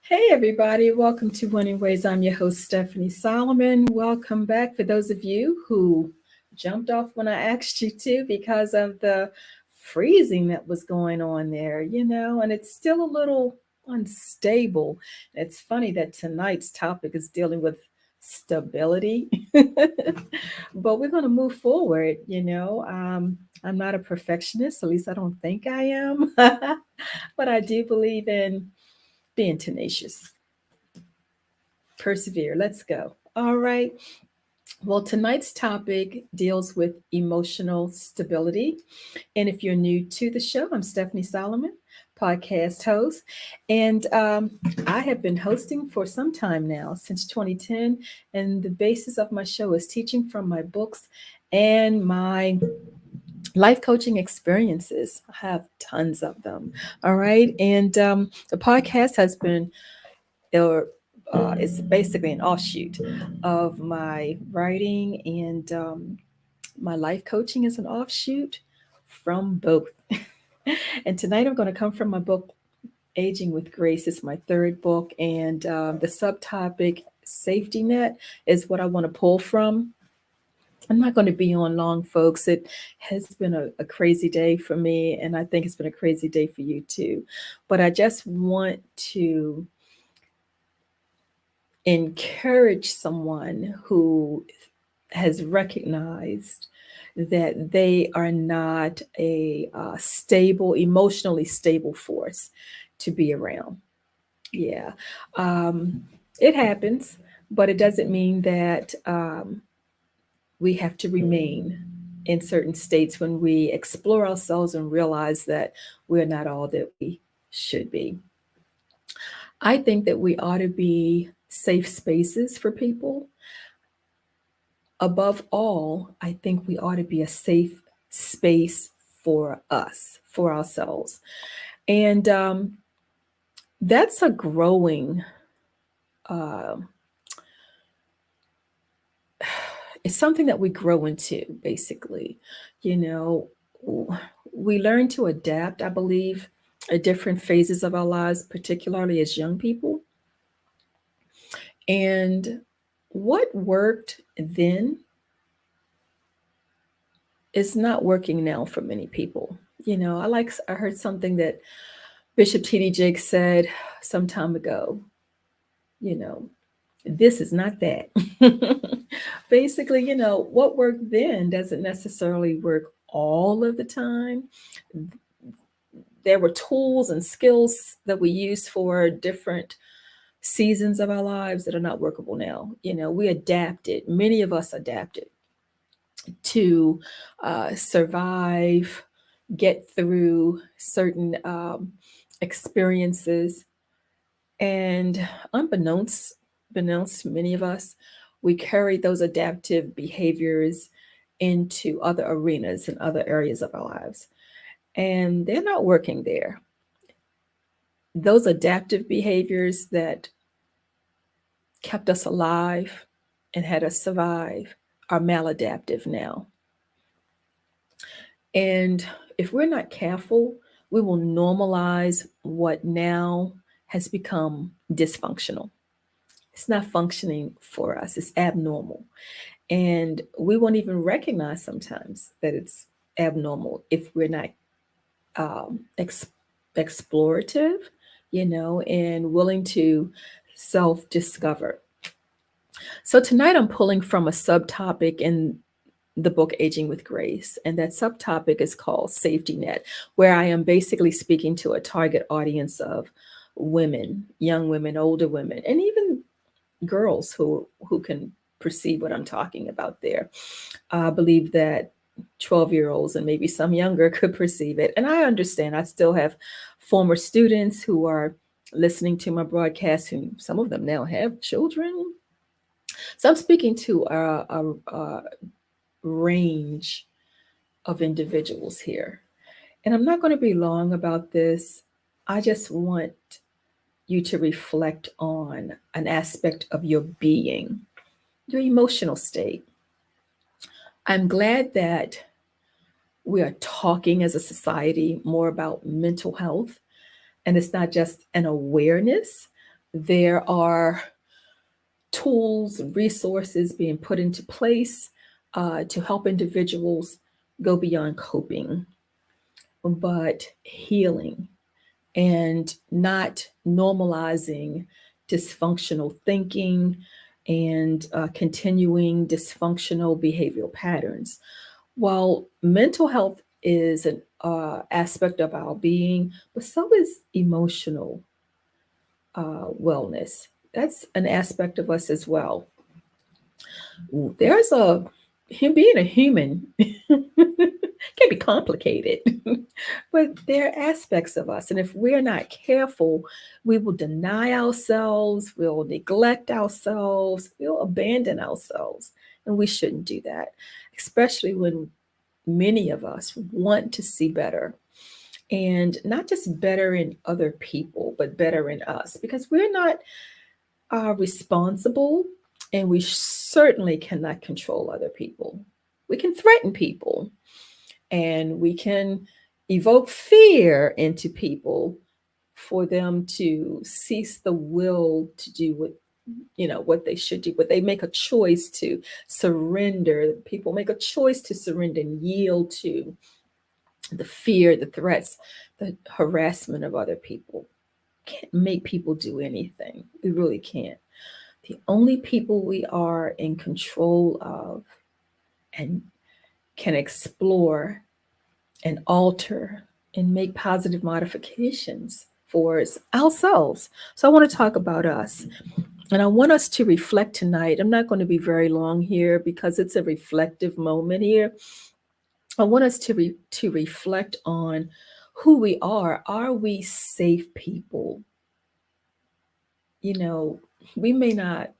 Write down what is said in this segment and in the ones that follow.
Hey, everybody. Welcome to Winning Ways. I'm your host, Stephanie Solomon. Welcome back for those of you who jumped off when I asked you to because of the freezing that was going on there, and it's still a little unstable. It's funny that tonight's topic is dealing with stability, but we're going to move forward. I'm not a perfectionist, at least I don't think I am, but I do believe in being tenacious. Persevere. Let's go. All right. Well, tonight's topic deals with emotional stability. And if you're new to the show, I'm Stephanie Solomon, podcast host. And I have been hosting for some time now, since 2010. And the basis of my show is teaching from my books and my life coaching experiences. I have tons of them. All right. And the podcast has been or it's basically an offshoot of my writing, and my life coaching is an offshoot from both. And tonight I'm going to come from my book, Aging with Grace. It's my third book, and the subtopic, Safety Net, is what I want to pull from. I'm not going to be on long, folks. It has been a crazy day for me, and I think it's been a crazy day for you too. But I just want to encourage someone who has recognized that they are not a stable, emotionally stable force to be around. Yeah, um, it happens, but it doesn't mean that we have to remain in certain states when we explore ourselves and realize that we're not all that we should be. I think that we ought to be safe spaces for people. Above all, I think we ought to be a safe space for us, for ourselves. And that's a growing, uh, it's something that we grow into, basically. You know, we learn to adapt, I believe, at different phases of our lives, particularly as young people. And what worked then is not working now for many people. I heard something that Bishop T.D. Jakes said some time ago. You know, this is not that. Basically, what worked then doesn't necessarily work all of the time. There were tools and skills that we use for different seasons of our lives that are not workable now. We adapted, many of us adapted to survive, get through certain experiences, and unbeknownst to many of us, we carry those adaptive behaviors into other arenas and other areas of our lives, and they're not working there. Those adaptive behaviors that kept us alive and had us survive are maladaptive now. And if we're not careful, we will normalize what now has become dysfunctional. It's not functioning for us, it's abnormal. And we won't even recognize sometimes that it's abnormal if we're not um, ex- explorative, and willing to self discover. So tonight I'm pulling from a subtopic in the book Aging with Grace, and that subtopic is called Safety Net, where I am basically speaking to a target audience of women, young women, older women, and even girls who can perceive what I'm talking about there. I believe that 12-year-olds and maybe some younger could perceive it. And I understand. I still have former students who are listening to my broadcast, who some of them now have children. So I'm speaking to a range of individuals here. And I'm not going to be long about this. I just want you to reflect on an aspect of your being, your emotional state. I'm glad that we are talking as a society more about mental health, and it's not just an awareness There are tools and resources being put into place to help individuals go beyond coping, but healing and not normalizing dysfunctional thinking and continuing dysfunctional behavioral patterns. While mental health is an aspect of our being, but so is emotional wellness. That's an aspect of us as well. There's a him being a human can be complicated, but there are aspects of us, and if we're not careful, we will deny ourselves, we'll neglect ourselves, we'll abandon ourselves, and we shouldn't do that, especially when many of us want to see better, and not just better in other people, but better in us, because we're not responsible, and we certainly cannot control other people. We can threaten people, and we can evoke fear into people for them to cease the will to do what they should do, but they make a choice to surrender. People make a choice to surrender and yield to the fear, the threats, the harassment of other people. Can't make people do anything. We really can't. The only people we are in control of and can explore and alter and make positive modifications for is ourselves. So I want to talk about us. And I want us to reflect tonight. I'm not going to be very long here because it's a reflective moment here. I want us to reflect on who we are. Are we safe people? You know, we may not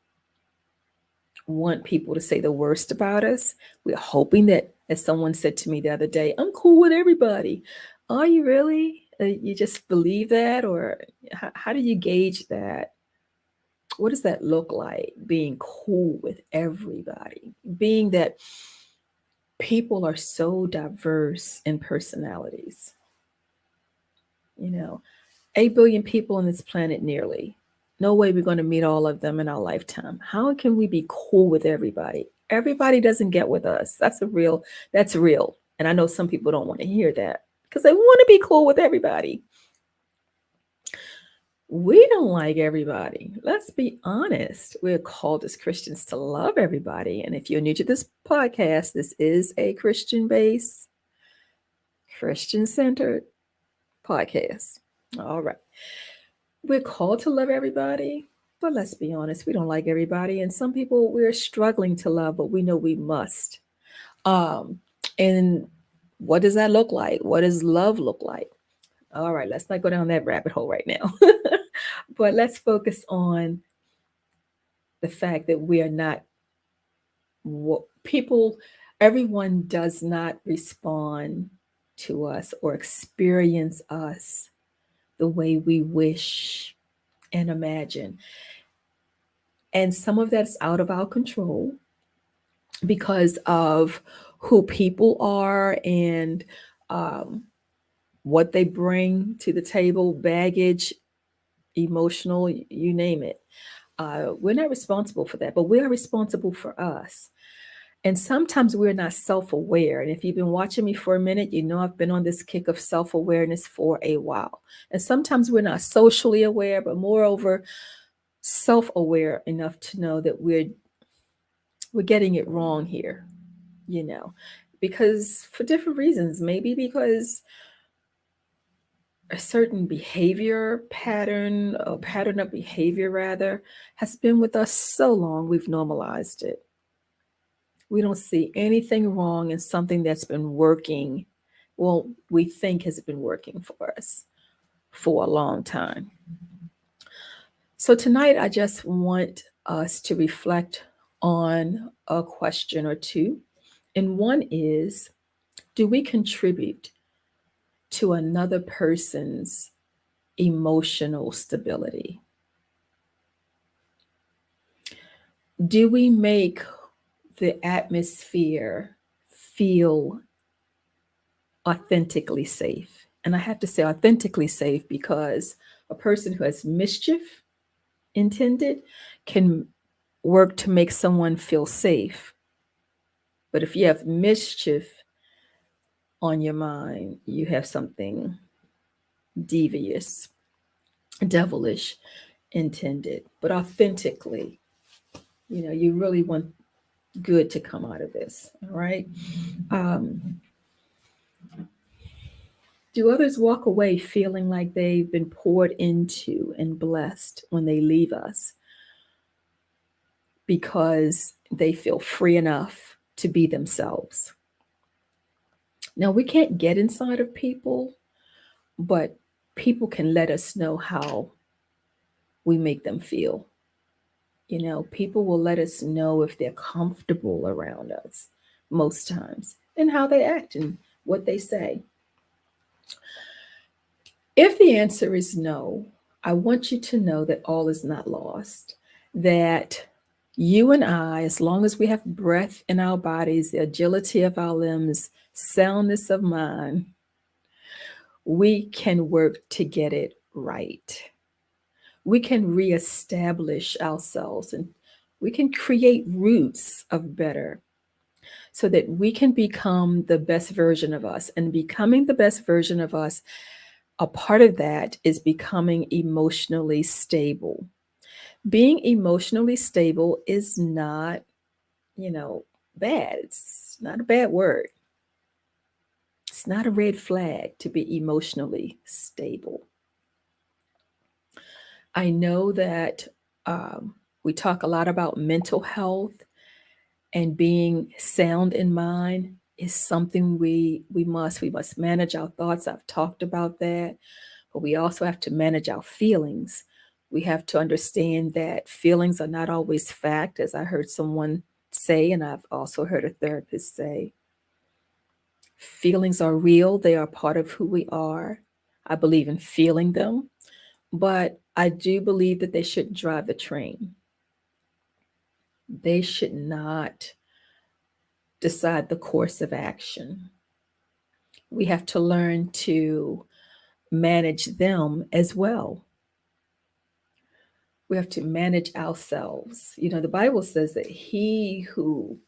want people to say the worst about us. We're hoping that, as someone said to me the other day, I'm cool with everybody. Are you really? You just believe that? Or how do you gauge that? What does that look like, being cool with everybody? Being that people are so diverse in personalities. You know, 8 billion people on this planet nearly. No way we're going to meet all of them in our lifetime. How can we be cool with everybody? Everybody doesn't get with us. That's real. And I know some people don't want to hear that because they want to be cool with everybody. We don't like everybody. Let's be honest. We're called as Christians to love everybody. And if you're new to this podcast, this is a Christian based, Christian centered podcast. All right. We're called to love everybody, but let's be honest, we don't like everybody. And some people we're struggling to love, but we know we must. Um, and what does that look like? What does love look like? All right, let's not go down that rabbit hole right now. But let's focus on the fact that we are not people, everyone does not respond to us or experience us the way we wish and imagine. And some of that's out of our control because of who people are and um, what they bring to the table, baggage, emotional, you name it. We're not responsible for that, but we are responsible for us. And sometimes we're not self aware. And if you've been watching me for a minute, you know I've been on this kick of self awareness for a while. And sometimes we're not socially aware, but moreover, self aware enough to know that we're getting it wrong here, you know, because for different reasons, maybe because a certain behavior pattern, a pattern of behavior rather, has been with us so long we've normalized it. We don't see anything wrong in something that's been working, well, we think has been working for us for a long time. So tonight I just want us to reflect on a question or two. And one is, do we contribute to another person's emotional stability? Do we make the atmosphere feel authentically safe? And I have to say authentically safe because a person who has mischief intended can work to make someone feel safe. But if you have mischief on your mind, you have something devious, devilish intended. But authentically, you really want good to come out of this. All right. Um, do others walk away feeling like they've been poured into and blessed when they leave us because they feel free enough to be themselves? Now, we can't get inside of people, but people can let us know how we make them feel. People will let us know if they're comfortable around us most times and how they act and what they say. If the answer is no, I want you to know that all is not lost, that you and I, as long as we have breath in our bodies, the agility of our limbs, soundness of mind, we can work to get it right. We can reestablish ourselves and we can create roots of better so that we can become the best version of us. And becoming the best version of us, a part of that is becoming emotionally stable. Being emotionally stable is not, you know, bad. It's not a bad word. It's not a red flag to be emotionally stable. I know that we talk a lot about mental health, and being sound in mind is something we must manage our thoughts. I've talked about that, but we also have to manage our feelings. We have to understand that feelings are not always fact, as I heard someone say, and I've also heard a therapist say. Feelings are real, they are part of who we are. I believe in feeling them, but I do believe that they shouldn't drive the train. They should not decide the course of action. We have to learn to manage them as well. We have to manage ourselves. The Bible says that he who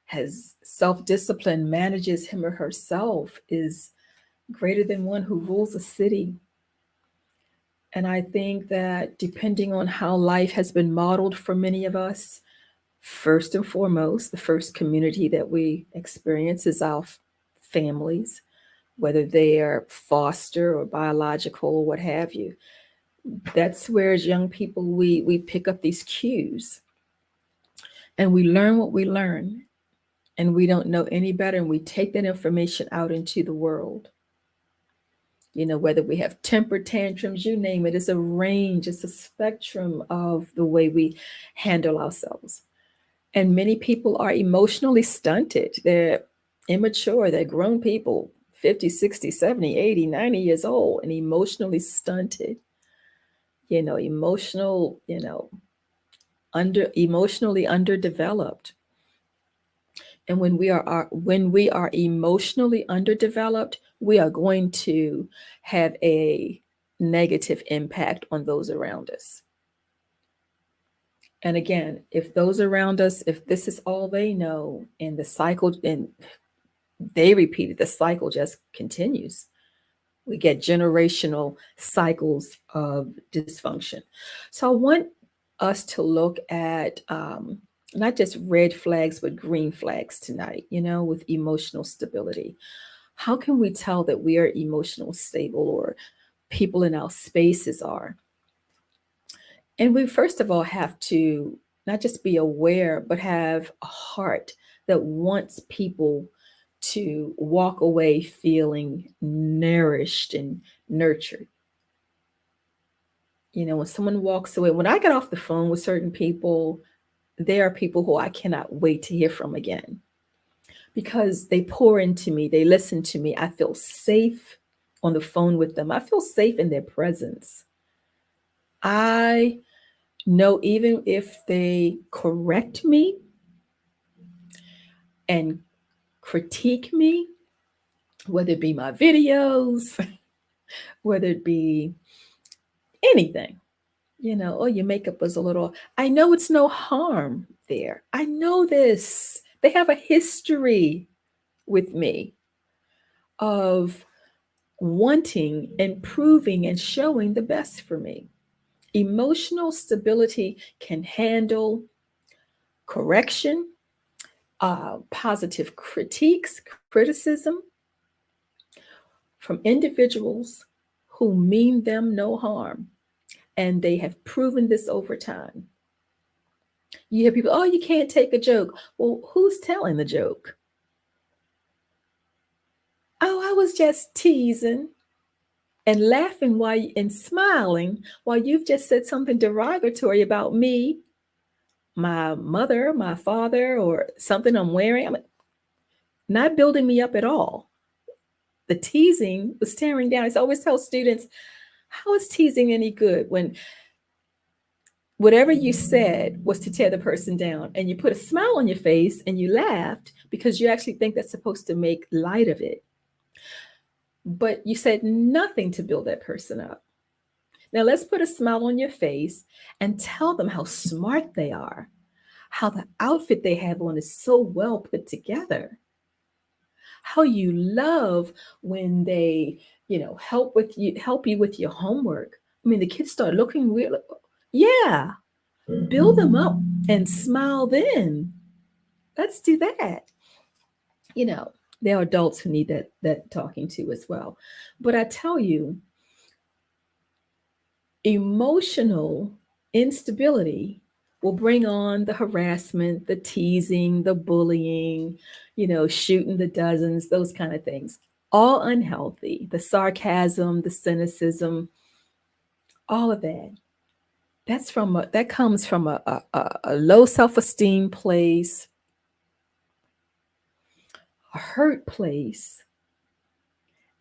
has self discipline, manages him or herself, is greater than one who rules a city. And I think that depending on how life has been modeled for many of us, first and foremost, the first community that we experience is our families, whether they are foster or biological or what have you. That's where, as young people, we pick up these cues and we learn what we learn, and we don't know any better, and we take that information out into the world. Whether we have temper tantrums, you name it, it's a range, it's a spectrum of the way we handle ourselves. And many people are emotionally stunted. They're immature, they're grown people, 50, 60, 70, 80, 90 years old, and emotionally stunted, emotional, emotionally underdeveloped. And when we are emotionally underdeveloped, we are going to have a negative impact on those around us. And again, if those around us, if this is all they know, and the cycle, and they repeat it, the cycle just continues. We get generational cycles of dysfunction. So I want us to look at not just red flags, but green flags tonight, with emotional stability. How can we tell that we are emotional stable, or people in our spaces are? And we first of all have to not just be aware, but have a heart that wants people to walk away feeling nourished and nurtured. When someone walks away, when I get off the phone with certain people, there are people who I cannot wait to hear from again because they pour into me, they listen to me. I feel safe on the phone with them, I feel safe in their presence. I know even if they correct me and critique me, whether it be my videos, whether it be anything, Oh, your makeup was a little, I know it's no harm there. I know this. They have a history with me of wanting and proving and showing the best for me. Emotional stability can handle correction, positive critiques, criticism from individuals who mean them no harm. And they have proven this over time. You hear people, oh, you can't take a joke. Well, who's telling the joke? Oh, I was just teasing and laughing and smiling while you've just said something derogatory about me, my mother, my father, or something I'm wearing. I'm not building me up at all. The teasing was tearing down. I always tell students, how is teasing any good when whatever you said was to tear the person down and you put a smile on your face and you laughed because you actually think that's supposed to make light of it. But you said nothing to build that person up. Now let's put a smile on your face and tell them how smart they are, how the outfit they have on is so well put together, how you love when they, help you with your homework. I mean, the kids start looking weird. Like, yeah, build them up and smile then. Let's do that. You know, there are adults who need that talking to as well. But I tell you, emotional instability will bring on the harassment, the teasing, the bullying, shooting the dozens, those kind of things. All unhealthy. The sarcasm, the cynicism, all of that. That comes from a low self-esteem place, a hurt place,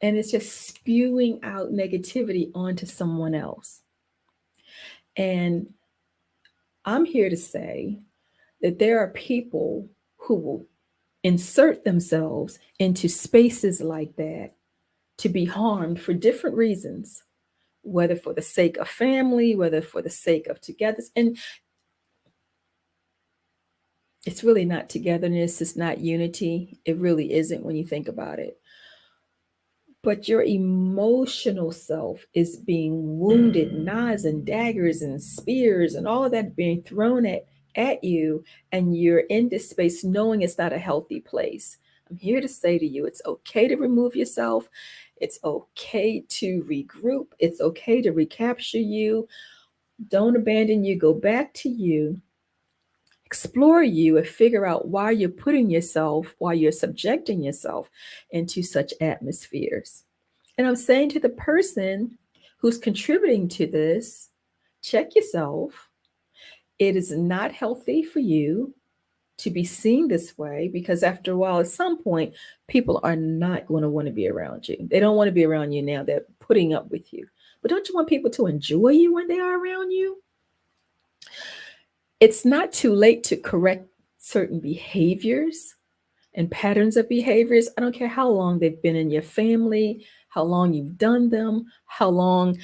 and it's just spewing out negativity onto someone else. And I'm here to say that there are people who will insert themselves into spaces like that to be harmed for different reasons, whether for the sake of family, whether for the sake of togetherness. And it's really not togetherness, it's not unity. It really isn't when you think about it. But your emotional self is being wounded, knives and daggers and spears and all of that being thrown at you, and you're in this space knowing it's not a healthy place. I'm here to say to you, it's okay to remove yourself. It's okay to regroup. It's okay to recapture you. Don't abandon you. Go back to you. Explore you and figure out why you're subjecting yourself into such atmospheres. And I'm saying to the person who's contributing to this, check yourself. It is not healthy for you to be seen this way because, after a while, at some point, people are not going to want to be around you. They don't want to be around you now. They're putting up with you. But don't you want people to enjoy you when they are around you? It's not too late to correct certain behaviors and patterns of behaviors. I don't care how long they've been in your family, how long you've done them, how long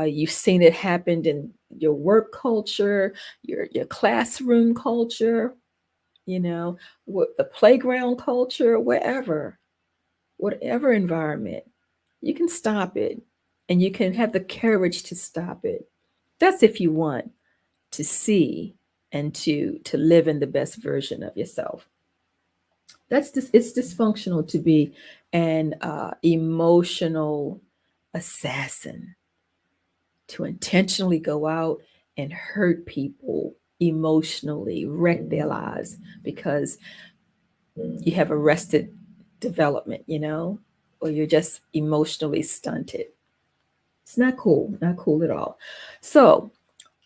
you've seen it happen in your work culture, your classroom culture, what the playground culture, whatever environment. You can stop it, and you can have the courage to stop it. That's if you want to see and to live in the best version of yourself. It's dysfunctional to be an emotional assassin, to intentionally go out and hurt people emotionally, wreck their lives because you have arrested development, or you're just emotionally stunted. It's not cool, not cool at all. So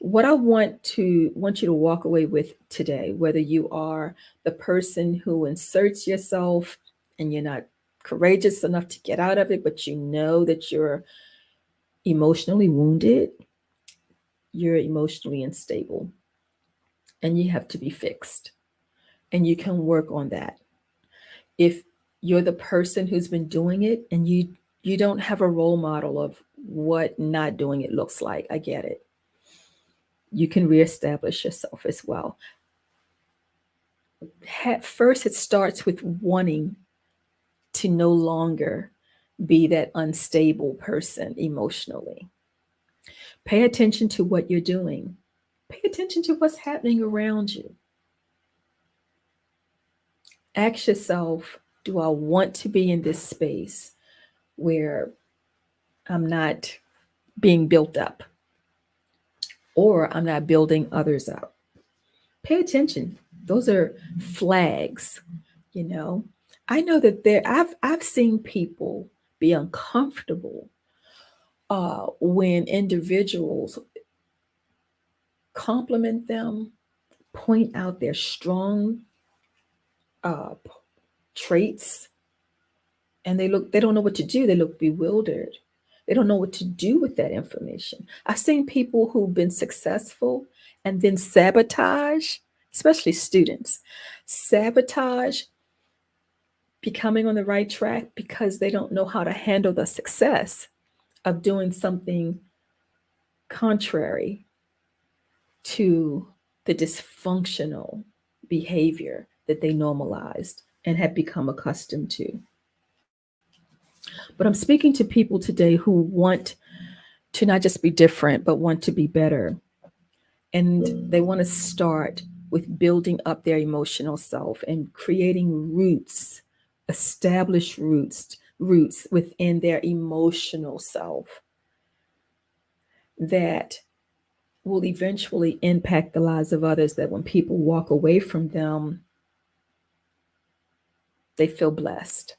what I want you to walk away with today, whether you are the person who inserts yourself and you're not courageous enough to get out of it, but you know that you're emotionally wounded, you're emotionally unstable, and you have to be fixed. And you can work on that. If you're the person who's been doing it and you don't have a role model of what not doing it looks like, I get it. you can reestablish yourself as well. First, it starts with wanting to no longer be that unstable person emotionally. Pay attention to what you're doing. Pay attention to what's happening around you. Ask yourself, do I want to be in this space where I'm not being built up or I'm not building others up? Pay attention. Those are flags, you know. I know that I've seen people be uncomfortable when individuals compliment them, point out their strong uh, traits, and they don't know what to do. They look bewildered. They don't know what to do with that information. I've seen people who've been successful and then sabotage, especially students, sabotage becoming on the right track because they don't know how to handle the success of doing something contrary to the dysfunctional behavior that they normalized and had become accustomed to. But I'm speaking to people today who want to not just be different, but want to be better. And they want to start with building up their emotional self and creating roots, established roots within their emotional self that will eventually impact the lives of others, that when people walk away from them, they feel blessed.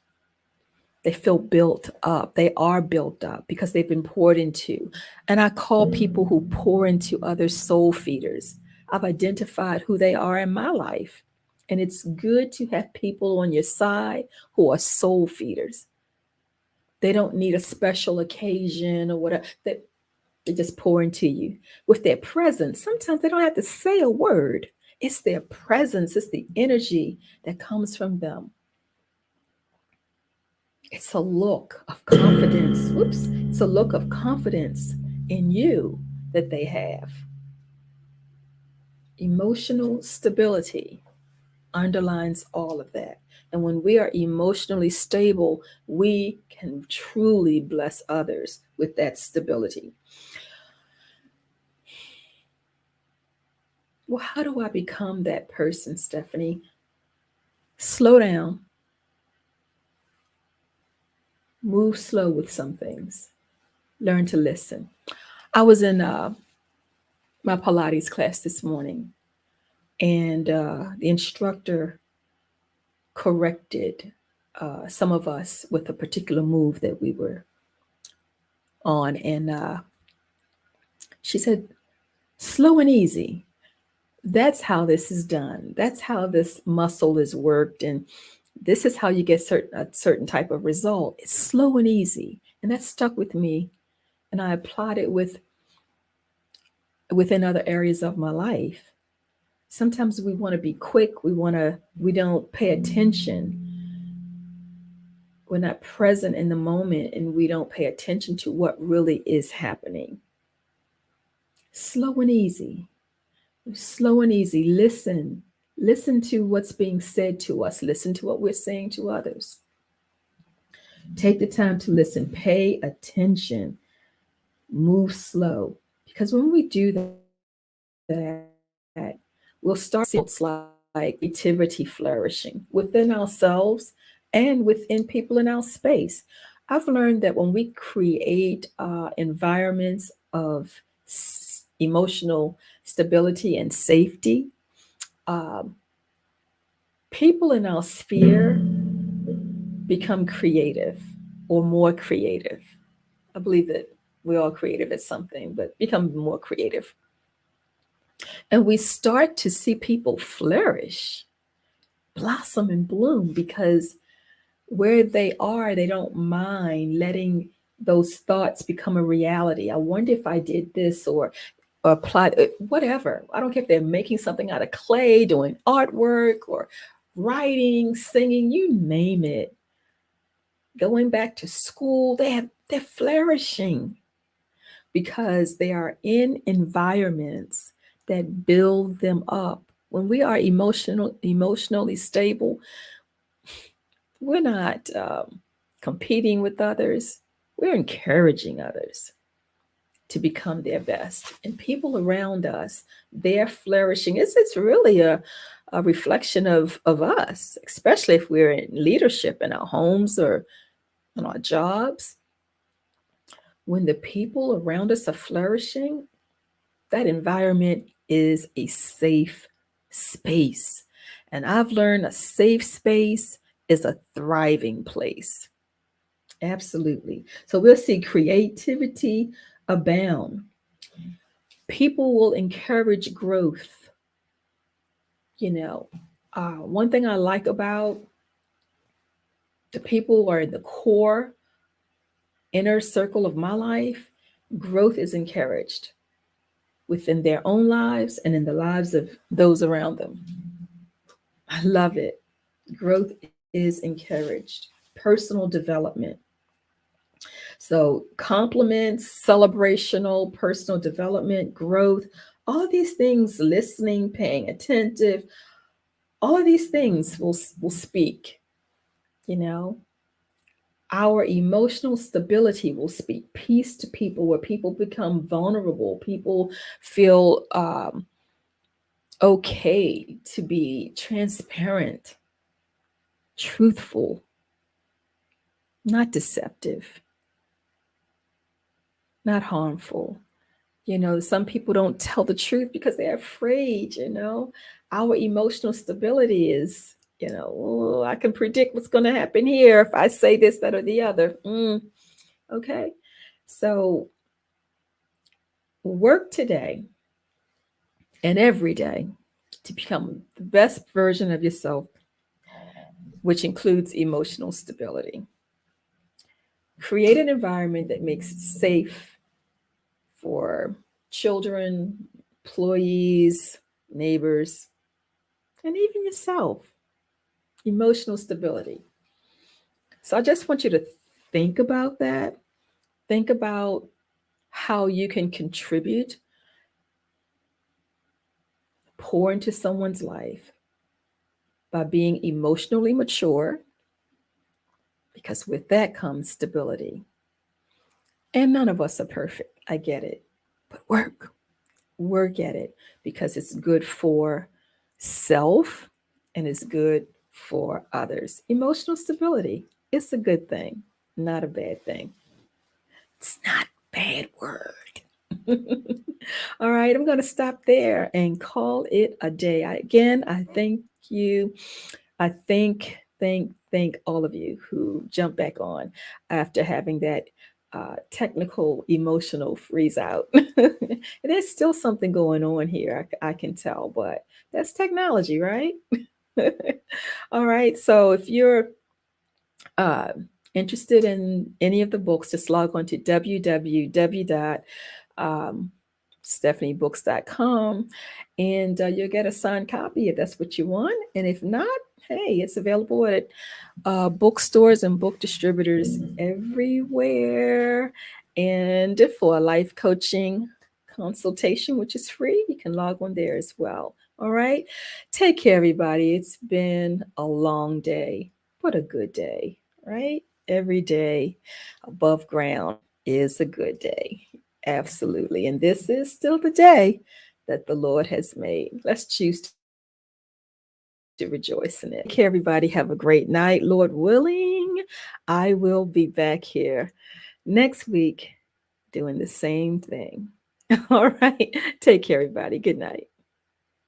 They feel built up. They are built up because they've been poured into. And I call people who pour into others soul feeders. I've identified who they are in my life. And it's good to have people on your side who are soul feeders. They don't need a special occasion or whatever. They just pour into you with their presence. Sometimes they don't have to say a word. It's their presence, it's the energy that comes from them. It's a look of confidence. Whoops. It's a look of confidence in you that they have. Emotional stability underlines all of that. And when we are emotionally stable, we can truly bless others with that stability. Well, how do I become that person, Stephannie? Slow down, move slow with some things, learn to listen. I was in my Pilates class this morning, and the instructor corrected some of us with a particular move that we were on. And she said, slow and easy. That's how this is done. That's how this muscle is worked. And this is how you get a certain type of result. It's slow and easy. And that stuck with me. And I applied it within other areas of my life. Sometimes we want to be quick. We don't pay attention. We're not present in the moment and we don't pay attention to what really is happening. Slow and easy. Slow and easy. Listen. Listen to what's being said to us. Listen to what we're saying to others. Take the time to listen. Pay attention. Move slow. Because when we do that, we'll start seeing like creativity flourishing within ourselves and within people in our space. I've learned that when we create environments of emotional stability and safety, um, people in our sphere become creative or more creative. I believe that we're all creative at something, but become more creative. And we start to see people flourish, blossom and bloom because where they are, they don't mind letting those thoughts become a reality. I wonder if I did this or apply whatever. I don't care if they're making something out of clay, doing artwork or writing, singing, you name it. Going back to school, they're flourishing because they are in environments that build them up. When we are emotionally stable, we're not competing with others. We're encouraging others to become their best. And people around us, they're flourishing. It's really a reflection of us, especially if we're in leadership in our homes or on our jobs. When the people around us are flourishing, that environment is a safe space. And I've learned a safe space is a thriving place. Absolutely. So we'll see creativity abound. People will encourage growth. You know, one thing I like about the people who are in the core inner circle of my life, growth is encouraged within their own lives and in the lives of those around them. I love it. Growth is encouraged. Personal development. So, compliments, celebrational, personal development, growth, all of these things, listening, paying attentive, all of these things will speak, you know. Our emotional stability will speak peace to people where people become vulnerable. People feel okay to be transparent, truthful, not deceptive, not harmful. You know, some people don't tell the truth because they're afraid, you know. Our emotional stability is, you know, "Oh, I can predict what's going to happen here if I say this, that, or the other." Okay. So work today and every day to become the best version of yourself, which includes emotional stability. Create an environment that makes it safe for children, employees, neighbors, and even yourself. Emotional stability. So I just want you to think about that. Think about how you can contribute, pour into someone's life by being emotionally mature, because with that comes stability. And none of us are perfect. I get it. But work at it because it's good for self and it's good for others. Emotional stability, it's a good thing, not a bad thing. It's not a bad word. All right, I'm going to stop there and call it a day. I thank you. I thank all of you who jumped back on after having that technical emotional freeze out. There's still something going on here. I can tell, but that's technology, right? All right. So if you're uh, interested in any of the books, just log on to www.stephaniebooks.com and you'll get a signed copy if that's what you want. And if not, hey, it's available at bookstores and book distributors everywhere. And for a life coaching consultation, which is free, you can log on there as well. All right. Take care, everybody. It's been a long day, but a good day, right? Every day above ground is a good day. Absolutely. And this is still the day that the Lord has made. Let's choose to rejoice in it. Okay, everybody, have a great night. Lord willing, I will be back here next week doing the same thing. All right. Take care, everybody. Good night.